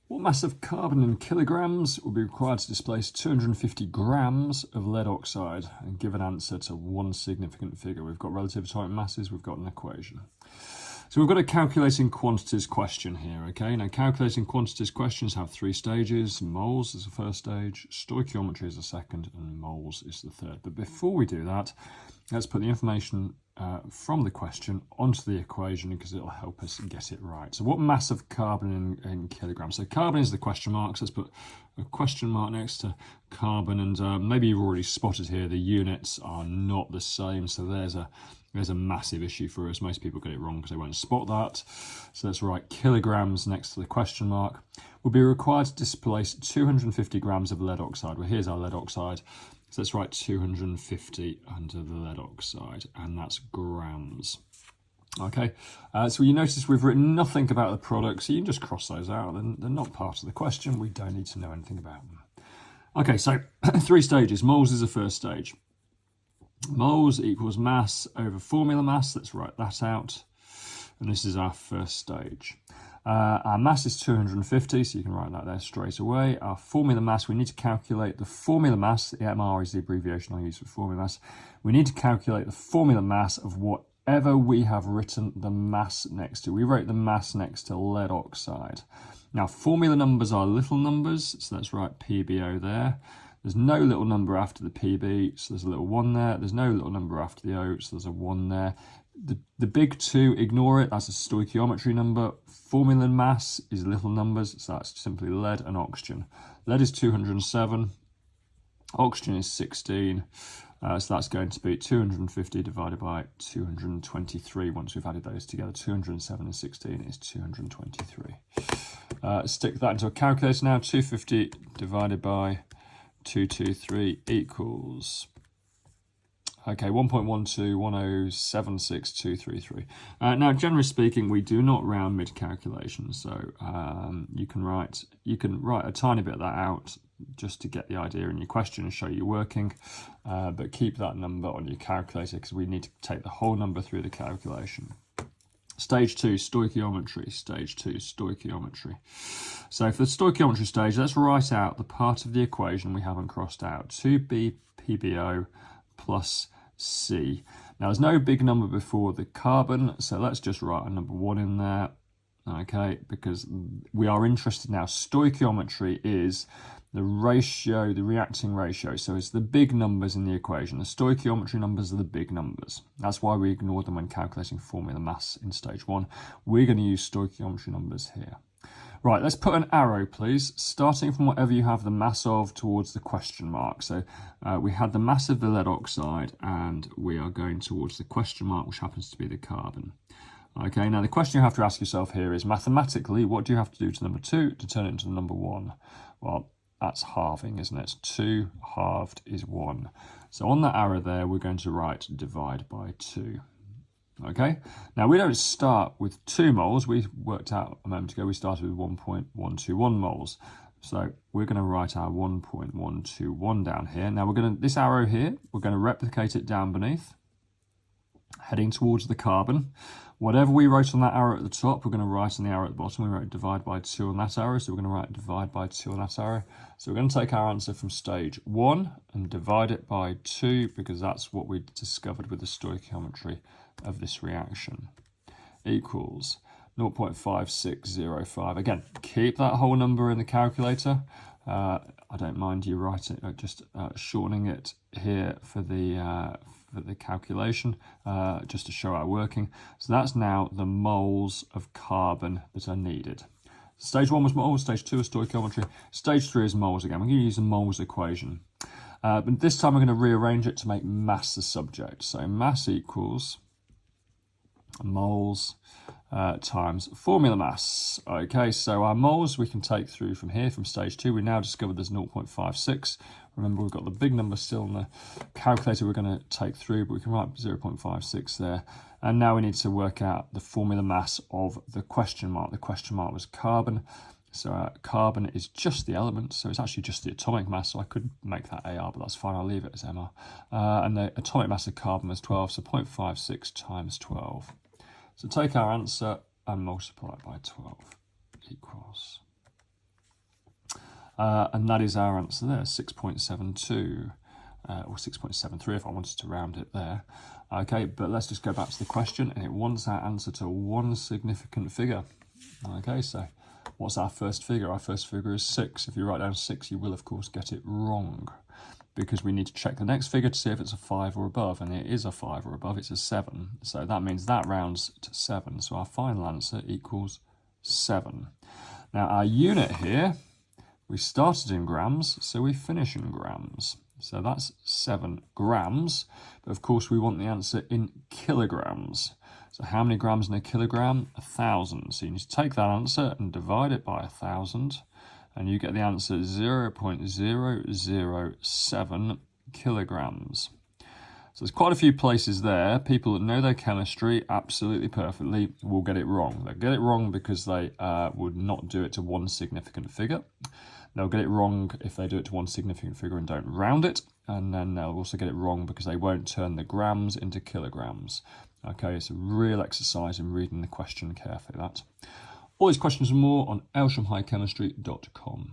What mass of carbon in kilograms will be required to displace 250 grams of lead oxide? And give an answer to one significant figure. We've got relative atomic masses, we've got an equation. So we've got a calculating quantities question here, okay? Now calculating quantities questions have three stages. Moles is the first stage, stoichiometry is the second, and moles is the third. But before we do that, let's put the information from the question onto the equation because it'll help us get it right. So what mass of carbon in kilograms? So carbon is the question mark, so let's put a question mark next to carbon, and maybe you've already spotted here the units are not the same, so there's a massive issue for us. Most people get it wrong because they won't spot that. So let's write kilograms next to the question mark. Will be required to displace 250 grams of lead oxide. Well, here's our lead oxide. So let's write 250 under the lead oxide, and that's grams. Okay, so you notice we've written nothing about the product, so you can just cross those out. They're not part of the question. We don't need to know anything about them. Okay, so three stages. Moles is the first stage. Moles equals mass over formula mass. Let's write that out. And this is our first stage. Our mass is 250, so you can write that there straight away. Our formula mass, we need to calculate the formula mass. The MR is the abbreviation I use for formula mass. We need to calculate the formula mass of whatever we have written the mass next to. We wrote the mass next to lead oxide. Now, formula numbers are little numbers, so let's write PBO there. There's no little number after the PB, so there's a little 1 there. There's no little number after the O, so there's a 1 there. The big 2, ignore it, that's a stoichiometry number. Formula mass is little numbers, so that's simply lead and oxygen. Lead is 207, oxygen is 16, so that's going to be 250 divided by 223. Once we've added those together, 207 and 16 is 223. Stick that into a calculator now. 250 divided by 223 equals, okay, 1.121076233. Now, generally speaking, we do not round mid-calculation, so you can write a tiny bit of that out just to get the idea in your question and show you working, but keep that number on your calculator because we need to take the whole number through the calculation. Stage 2, stoichiometry. Stage 2, stoichiometry. So for the stoichiometry stage, let's write out the part of the equation we haven't crossed out. 2b PbO plus C. Now, there's no big number before the carbon, so let's just write a number 1 in there, okay, because we are interested now. Stoichiometry is the ratio, the reacting ratio, so it's the big numbers in the equation. The stoichiometry numbers are the big numbers. That's why we ignore them when calculating formula mass in stage 1. We're going to use stoichiometry numbers here. Right, let's put an arrow, please, starting from whatever you have the mass of towards the question mark. So we had the mass of the lead oxide, and we are going towards the question mark, which happens to be the carbon. Okay, now the question you have to ask yourself here is, mathematically, what do you have to do to number 2 to turn it into the number 1? Well, that's halving, isn't it? 2 halved is 1. So on that arrow there, we're going to write divide by 2. Okay, now we don't start with 2 moles. We worked out a moment ago, we started with 1.121 moles. So we're going to write our 1.121 down here. Now this arrow here, we're going to replicate it down beneath, heading towards the carbon. Whatever we wrote on that arrow at the top, we're going to write on the arrow at the bottom. We wrote divide by 2 on that arrow, so we're going to write divide by 2 on that arrow. So we're going to take our answer from stage 1 and divide it by 2, because that's what we discovered with the stoichiometry of this reaction, equals 0.5605. Again, keep that whole number in the calculator. I don't mind you writing, just shortening it here for the calculation, just to show our working. So that's now the moles of carbon that are needed. Stage 1 was moles, stage 2 is stoichiometry, stage 3 is moles again. We're going to use the moles equation. But this time we're going to rearrange it to make mass the subject. So mass equals moles times formula mass. Okay, so our moles we can take through from here, from stage 2. We now discovered there's 0.56. Remember, we've got the big number still in the calculator we're going to take through, but we can write 0.56 there. And now we need to work out the formula mass of the question mark. The question mark was carbon. So carbon is just the element, so it's actually just the atomic mass, so I could make that AR, but that's fine, I'll leave it as MR. And the atomic mass of carbon was 12, so 0.56 times 12. So take our answer and multiply it by 12 equals And that is our answer there, 6.72. Or 6.73 if I wanted to round it there. Okay, but let's just go back to the question, and it wants our answer to one significant figure. Okay, so what's our first figure? Our first figure is 6. If you write down 6, you will of course get it wrong, because we need to check the next figure to see if it's a 5 or above, and it is a 5 or above, it's a 7. So that means that rounds to 7. So our final answer equals 7. Now our unit here, we started in grams, so we finish in grams. So that's 7 grams, but of course we want the answer in kilograms. So how many grams in a kilogram? 1,000. So you need to take that answer and divide it by 1,000, and you get the answer 0.007 kilograms. So there's quite a few places there. People that know their chemistry absolutely perfectly will get it wrong. They'll get it wrong because they would not do it to one significant figure. They'll get it wrong if they do it to one significant figure and don't round it. And then they'll also get it wrong because they won't turn the grams into kilograms. Okay, it's a real exercise in reading the question carefully, that. All these questions and more on ayleshamhighchemistry.com.